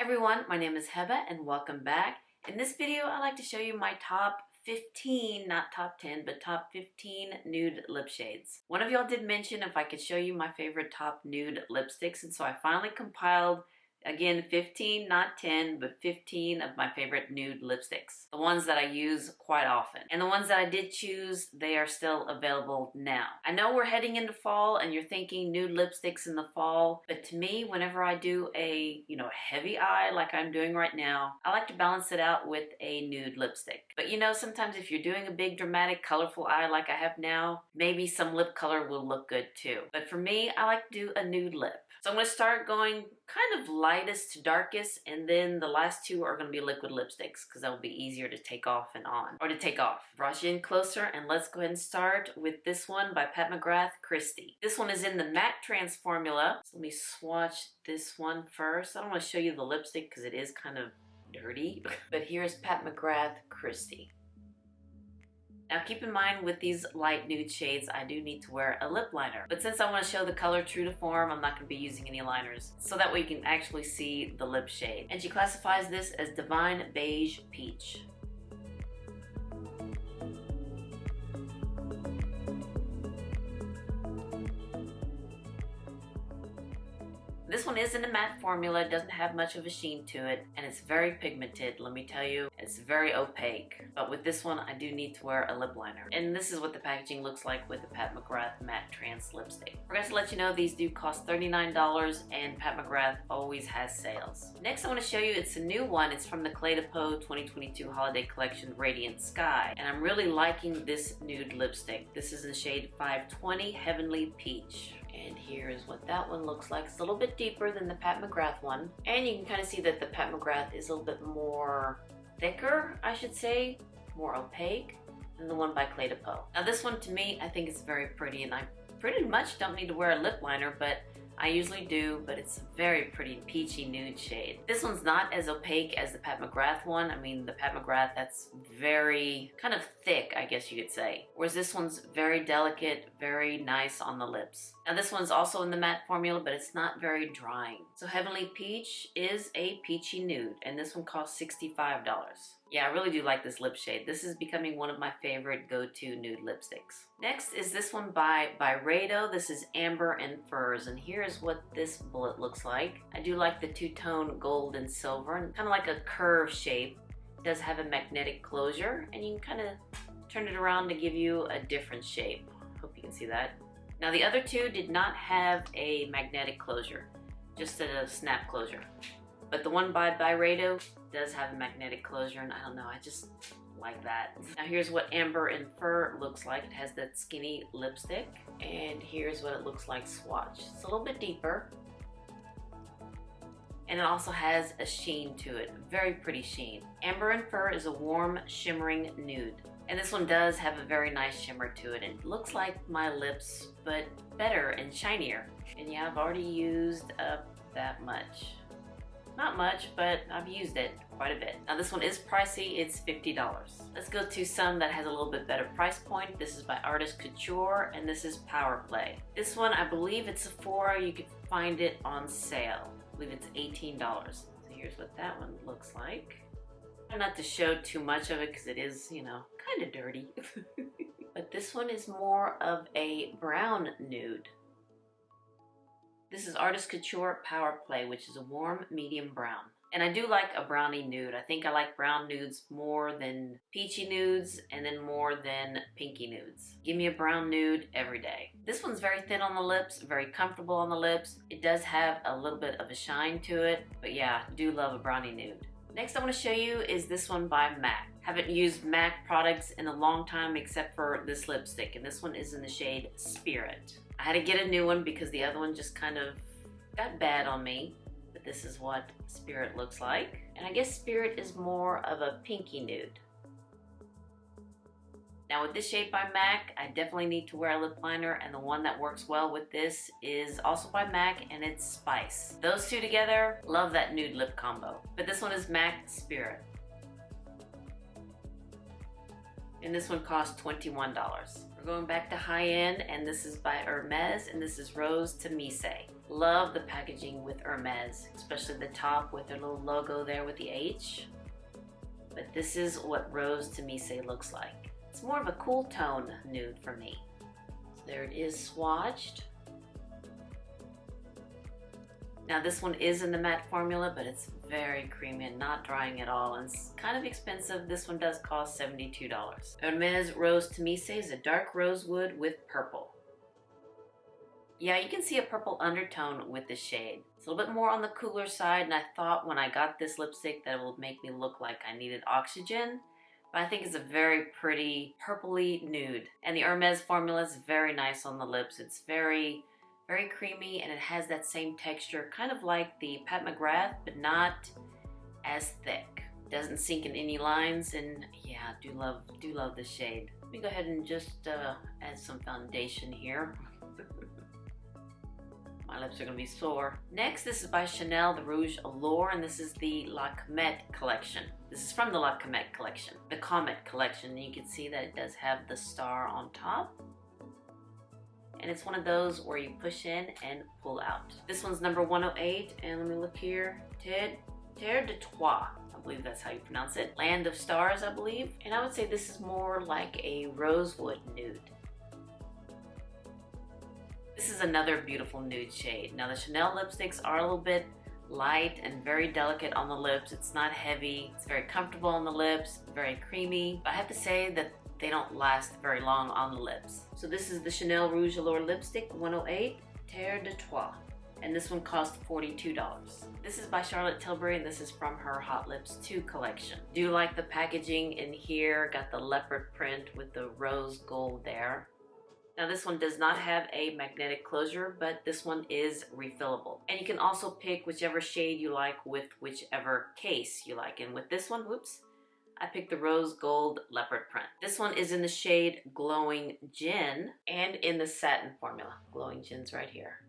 everyone, my name is Heba and welcome back. In this video, I'd like to show you my top 15, not top 10, but top 15 nude lip shades. One of y'all did mention if I could show you my favorite top nude lipsticks, and so I finally compiled, again, 15, not 10, but 15 of my favorite nude lipsticks. The ones that I use quite often. And the ones that I did choose, they are still available now. I know we're heading into fall and you're thinking nude lipsticks in the fall, but to me, whenever I do a, heavy eye like I'm doing right now, I like to balance it out with a nude lipstick. But sometimes if you're doing a big, dramatic, colorful eye like I have now, maybe some lip color will look good too. But for me, I like to do a nude lip. So I'm going to start going kind of lightest to darkest, and then the last two are going to be liquid lipsticks because that will be easier to take off and on, or to take off. Brush in closer, and let's go ahead and start with this one by Pat McGrath, Christy. This one is in the matte trans formula. So let me swatch this one first. I don't want to show you the lipstick because it is kind of dirty, but here's Pat McGrath, Christy. Now keep in mind with these light nude shades, I do need to wear a lip liner. But since I want to show the color true to form, I'm not going to be using any liners. So that way you can actually see the lip shade. And she classifies this as Divine Beige Peach. This one is in a matte formula, it doesn't have much of a sheen to it, and it's very pigmented, let me tell you. It's very opaque. But with this one, I do need to wear a lip liner. And this is what the packaging looks like with the Pat McGrath Matte Trans Lipstick. Forgot to let you know these do cost $39, and Pat McGrath always has sales. Next I want to show you, it's a new one. It's from the Cle de Peau 2022 Holiday Collection Radiant Sky. And I'm really liking this nude lipstick. This is in the shade 520 Heavenly Peach. And here is what that one looks like. It's a little bit deeper than the Pat McGrath one. And you can kind of see that the Pat McGrath is a little bit more thicker, I should say, more opaque than the one by Cle de Peau. Now this one to me, I think it's very pretty, and I pretty much don't need to wear a lip liner, but I usually do, but it's a very pretty peachy nude shade. This one's not as opaque as the Pat McGrath one. I mean, the Pat McGrath, that's very kind of thick, I guess you could say. Whereas this one's very delicate, very nice on the lips. Now this one's also in the matte formula, but it's not very drying. So Heavenly Peach is a peachy nude, and this one costs $65. Yeah, I really do like this lip shade. This is becoming one of my favorite go-to nude lipsticks. Next is this one by Byredo. This is Amber and Furs, and here's what this bullet looks like. I do like the two-tone gold and silver, and kind of like a curve shape. It does have a magnetic closure, and you can kind of turn it around to give you a different shape. Hope you can see that. Now the other two did not have a magnetic closure, just a snap closure. But the one by Byredo does have a magnetic closure, and I don't know, I just like that. Now here's what Amber and Fur looks like. It has that skinny lipstick, and here's what it looks like swatch. It's a little bit deeper, and it also has a sheen to it, very pretty sheen. Amber and Fur is a warm, shimmering nude. And this one does have a very nice shimmer to it. It looks like my lips, but better and shinier. And yeah, I've already used up that much. Not much, but I've used it quite a bit. Now this one is pricey, it's $50. Let's go to some that has a little bit better price point. This is by Artist Couture, and this is Power Play. This one, I believe it's Sephora. You can find it on sale. I believe it's $18. So here's what that one looks like. Not to show too much of it because it is, kind of dirty. But this one is more of a brown nude. This is Artist Couture Power Play, which is a warm medium brown. And I do like a brownie nude. I think I like brown nudes more than peachy nudes, and then more than pinky nudes. Give me a brown nude every day. This one's very thin on the lips, very comfortable on the lips. It does have a little bit of a shine to it, but yeah, I do love a brownie nude. Next I want to show you is this one by MAC. Haven't used MAC products in a long time except for this lipstick, and this one is in the shade Spirit. I had to get a new one because the other one just kind of got bad on me, but this is what Spirit looks like. And I guess Spirit is more of a pinky nude. Now with this shade by MAC, I definitely need to wear a lip liner, and the one that works well with this is also by MAC, and it's Spice. Those two together, love that nude lip combo. But this one is MAC Spirit. And this one costs $21. We're going back to high end, and this is by Hermes, and this is Rose to Mise. Love the packaging with Hermes, especially the top with their little logo there with the H. But this is what Rose to Mise looks like. It's more of a cool tone nude for me. So there it is swatched. Now this one is in the matte formula, but it's very creamy and not drying at all, and it's kind of expensive. This one does cost $72. Hermes Rose to Mise is a dark rosewood with purple. Yeah, you can see a purple undertone with this shade. It's a little bit more on the cooler side, and I thought when I got this lipstick that it would make me look like I needed oxygen. But I think it's a very pretty purpley nude. And the Hermes formula is very nice on the lips. It's very creamy, and it has that same texture, kind of like the Pat McGrath, but not as thick. Doesn't sink in any lines, and yeah, do love this shade. Let me go ahead and just add some foundation here. My lips are gonna be sore. Next, this is by Chanel, the Rouge Allure, and this is the La Comète collection. This is from the La Comète collection, the Comet collection. And you can see that it does have the star on top. And it's one of those where you push in and pull out. This one's number 108, and let me look here. Terre de Trois, I believe that's how you pronounce it. Land of Stars, I believe. And I would say this is more like a rosewood nude. This is another beautiful nude shade. Now the Chanel lipsticks are a little bit light and very delicate on the lips. It's not heavy. It's very comfortable on the lips, very creamy. But I have to say that they don't last very long on the lips. So this is the Chanel Rouge Allure lipstick 108 Terre de Trois. And this one cost $42. This is by Charlotte Tilbury, and this is from her Hot Lips 2 collection. Do like the packaging in here. Got the leopard print with the rose gold there. Now this one does not have a magnetic closure, but this one is refillable. And you can also pick whichever shade you like with whichever case you like. And with this one, whoops, I picked the rose gold leopard print. This one is in the shade Glowing Gin and in the satin formula. Glowing Gin's right here.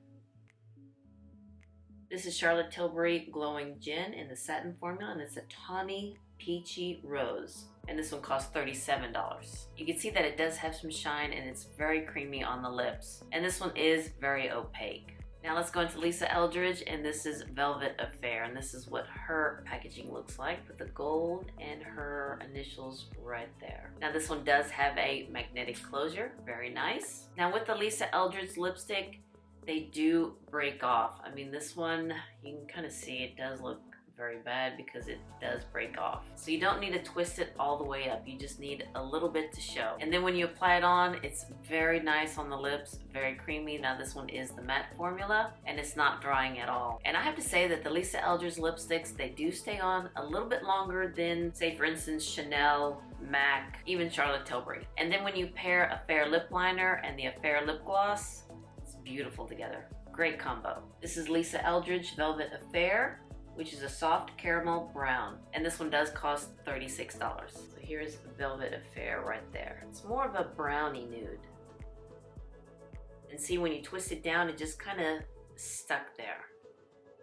This is Charlotte Tilbury Glowing Gin in the satin formula, and it's a tawny peachy rose. And this one costs $37. You can see that it does have some shine, and it's very creamy on the lips. And this one is very opaque. Now let's go into Lisa Eldridge, and this is Velvet Affair, and this is what her packaging looks like with the gold and her initials right there. Now this one does have a magnetic closure, very nice. Now with the Lisa Eldridge lipstick, they do break off. I mean, this one, you can kind of see it does look very bad because it does break off. So you don't need to twist it all the way up. You just need a little bit to show. And then when you apply it on, it's very nice on the lips, very creamy. Now this one is the matte formula, and it's not drying at all. And I have to say that the Lisa Eldridge lipsticks, they do stay on a little bit longer than, say for instance, Chanel, MAC, even Charlotte Tilbury. And then when you pair a fair lip liner and the Affair lip gloss, it's beautiful together. Great combo. This is Lisa Eldridge Velvet Affair, which is a soft caramel brown. And this one does cost $36. So here's Velvet Affair right there. It's more of a brownie nude. And see, when you twist it down, it just kind of stuck there.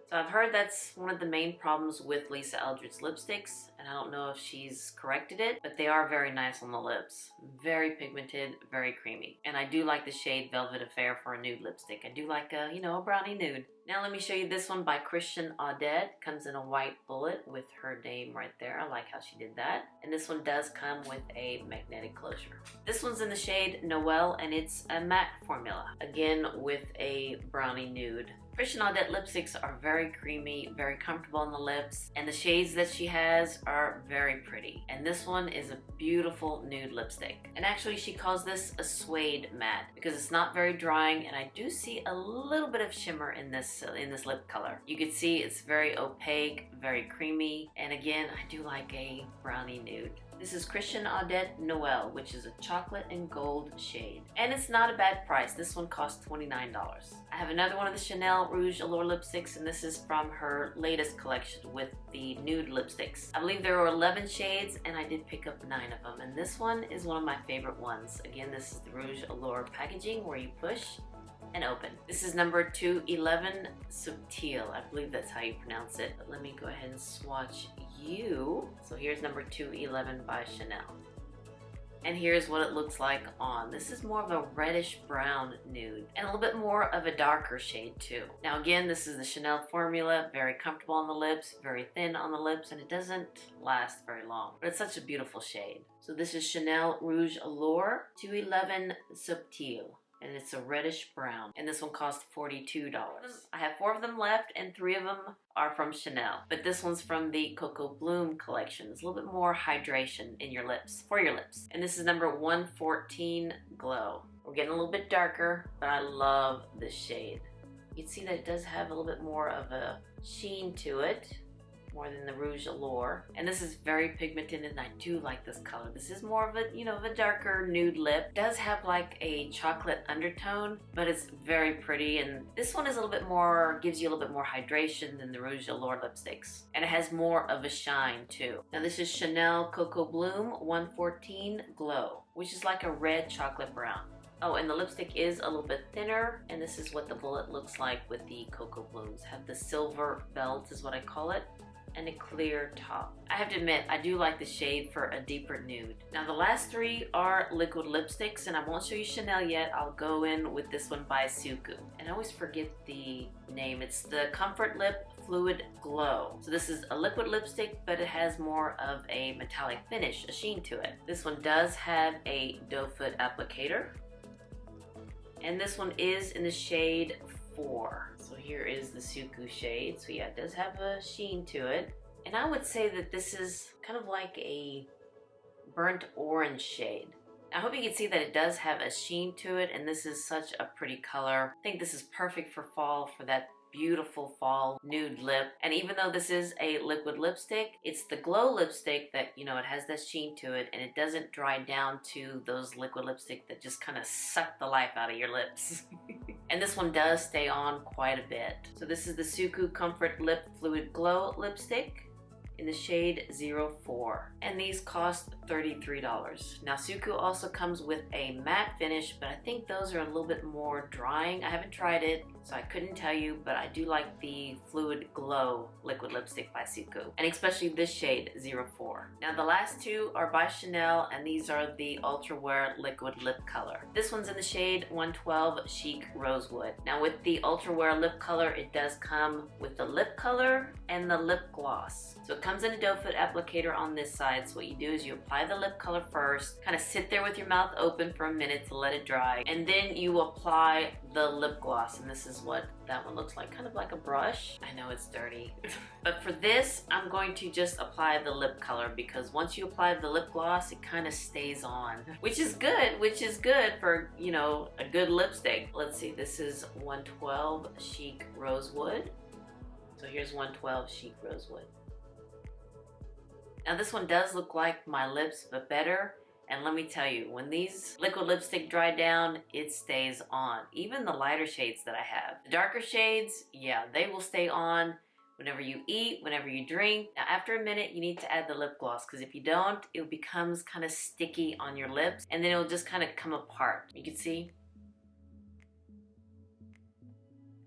So I've heard that's one of the main problems with Lisa Eldridge lipsticks, and I don't know if she's corrected it, but they are very nice on the lips. Very pigmented, very creamy. And I do like the shade Velvet Affair for a nude lipstick. I do like a, a brownie nude. Now let me show you this one by Christian Audette. Comes in a white bullet with her name right there. I like how she did that. And this one does come with a magnetic closure. This one's in the shade Noelle, and it's a matte formula. Again, with a brownie nude. Christian Audette lipsticks are very creamy, very comfortable on the lips, and the shades that she has are very pretty. And this one is a beautiful nude lipstick. And actually she calls this a suede matte because it's not very drying, and I do see a little bit of shimmer in this lip color. You can see it's very opaque, very creamy, and again, I do like a brownie nude. This is Christian Audette Noelle, which is a chocolate and gold shade. And it's not a bad price. This one costs $29. I have another one of the Chanel Rouge Allure lipsticks, and this is from her latest collection with the nude lipsticks. I believe there were 11 shades, and I did pick up 9 of them. And this one is one of my favorite ones. Again, this is the Rouge Allure packaging where you push and open. This is number 211 Subtil. I believe that's how you pronounce it. But let me go ahead and swatch you. So here's number 211 by Chanel. And here's what it looks like on. This is more of a reddish brown nude and a little bit more of a darker shade too. Now again, this is the Chanel formula, very comfortable on the lips, very thin on the lips, and it doesn't last very long, but it's such a beautiful shade. So this is Chanel Rouge Allure 211 Subtil. And it's a reddish brown, and this one cost $42. I have 4 of them left, and 3 of them are from Chanel, but this one's from the Cocoa Bloom collection. It's a little bit more hydration in your lips, for your lips. And this is number 114 Glow. We're getting a little bit darker, but I love this shade. You can see that it does have a little bit more of a sheen to it, more than the Rouge Allure. And this is very pigmented, and I do like this color. This is more of a, you know, a darker nude lip. It does have like a chocolate undertone, but it's very pretty. And this one is a little bit more, gives you a little bit more hydration than the Rouge Allure lipsticks. And it has more of a shine too. Now this is Chanel Cocoa Bloom 114 Glow, which is like a red chocolate brown. Oh, and the lipstick is a little bit thinner, and this is what the bullet looks like with the Cocoa Blooms. Have the silver belt is what I call it, and a clear top. I have to admit, I do like the shade for a deeper nude. Now the last 3 are liquid lipsticks, and I won't show you Chanel yet. I'll go in with this one by Suqqu. And I always forget the name. It's the Comfort Lip Fluid Glow. So this is a liquid lipstick, but it has more of a metallic finish, a sheen to it. This one does have a doe foot applicator. And this one is in the shade 4. So here is the Suqqu shade. So yeah, it does have a sheen to it. And I would say that this is kind of like a burnt orange shade. I hope you can see that it does have a sheen to it, and this is such a pretty color. I think this is perfect for fall, for that beautiful fall nude lip. And even though this is a liquid lipstick, it's the glow lipstick that, you know, it has that sheen to it, and it doesn't dry down to those liquid lipstick that just kind of suck the life out of your lips. And this one does stay on quite a bit. So this is the Suqqu Comfort Lip Fluid Glow lipstick in the shade 04, and these cost $33. Now Suqqu also comes with a matte finish, but I think those are a little bit more drying. I haven't tried it, so I couldn't tell you, but I do like the Fluid Glow liquid lipstick by Suqqu, and especially this shade 04. Now the last 2 are by Chanel, and these are the Ultra Wear liquid lip color. This one's in the shade 112 Chic Rosewood. Now with the Ultra Wear lip color, it does come with the lip color and the lip gloss. So it comes in a doe foot applicator on this side. So what you do is you apply the lip color first, kind of sit there with your mouth open for a minute to let it dry, and then you apply the lip gloss. And this is what that one looks like, kind of like a brush. I know it's dirty. But for this, I'm going to just apply the lip color, because once you apply the lip gloss, it kind of stays on, which is good for, you know, a good lipstick. Let's see, this is 112 Chic Rosewood. So here's 112 Chic Rosewood. Now this one does look like my lips, but better. And let me tell you, when these liquid lipstick dry down, it stays on. Even the lighter shades that I have. The darker shades, yeah, they will stay on whenever you eat, whenever you drink. Now after a minute, you need to add the lip gloss, because if you don't, it becomes kind of sticky on your lips, and then it'll just kind of come apart. You can see?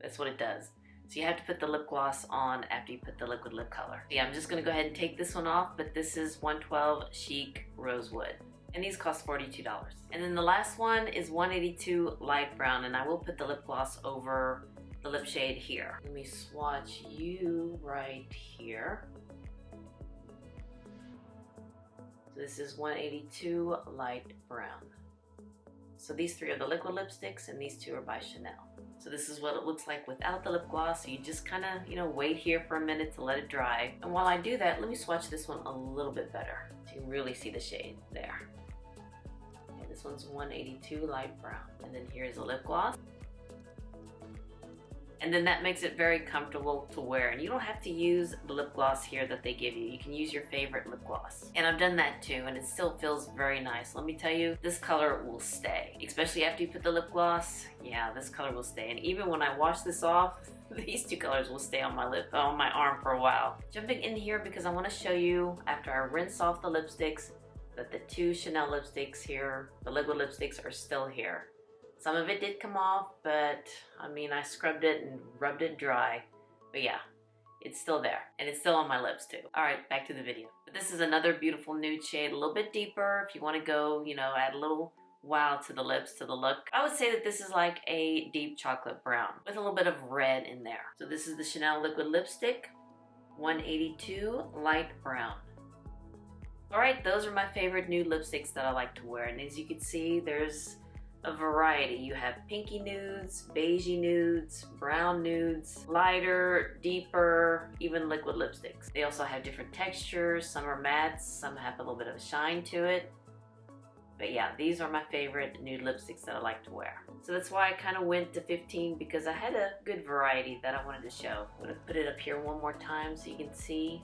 That's what it does. So you have to put the lip gloss on after you put the liquid lip color. Yeah, I'm just gonna go ahead and take this one off, but this is 112 Chic Rosewood. And these cost $42. And then the last one is 182 Light Brown, and I will put the lip gloss over the lip shade here. Let me swatch you right here. So this is 182 Light Brown. So these 3 are the liquid lipsticks, and these 2 are by Chanel. So this is what it looks like without the lip gloss. So you just kind of, you know, wait here for a minute to let it dry. And while I do that, let me swatch this one a little bit better, so you can really see the shade there. And this one's 182 Light Brown. And then here's the lip gloss. And then that makes it very comfortable to wear. And you don't have to use the lip gloss here that they give you. You can use your favorite lip gloss. And I've done that too, and it still feels very nice. Let me tell you, this color will stay. Especially after you put the lip gloss, yeah, this color will stay. And even when I wash this off, these 2 colors will stay on my lip, on my arm for a while. Jumping in here because I want to show you, after I rinse off the lipsticks, that the 2 Chanel lipsticks here, the liquid lipsticks, are still here. Some of it did come off, but I mean, I scrubbed it and rubbed it dry. But yeah, it's still there, and it's still on my lips too. All right, back to the video. But this is another beautiful nude shade, a little bit deeper if you want to go, you know, add a little wow to the lips, to the look. I would say that this is like a deep chocolate brown with a little bit of red in there. So this is the Chanel Liquid Lipstick, 182 light brown. All right, those are my favorite nude lipsticks that I like to wear. And as you can see, there's a variety. You have pinky nudes, beigey nudes, brown nudes, lighter, deeper, even liquid lipsticks. They also have different textures. Some are mattes, some have a little bit of a shine to it. But yeah, these are my favorite nude lipsticks that I like to wear. So that's why I kind of went to 15, because I had a good variety that I wanted to show. I'm going to put it up here one more time so you can see.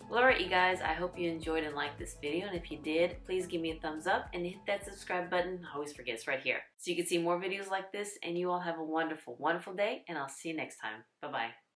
Well, alright you guys, I hope you enjoyed and liked this video, and if you did, please give me a thumbs up and hit that subscribe button. I always forget, it's right here. So you can see more videos like this, and you all have a wonderful, wonderful day, and I'll see you next time. Bye-bye.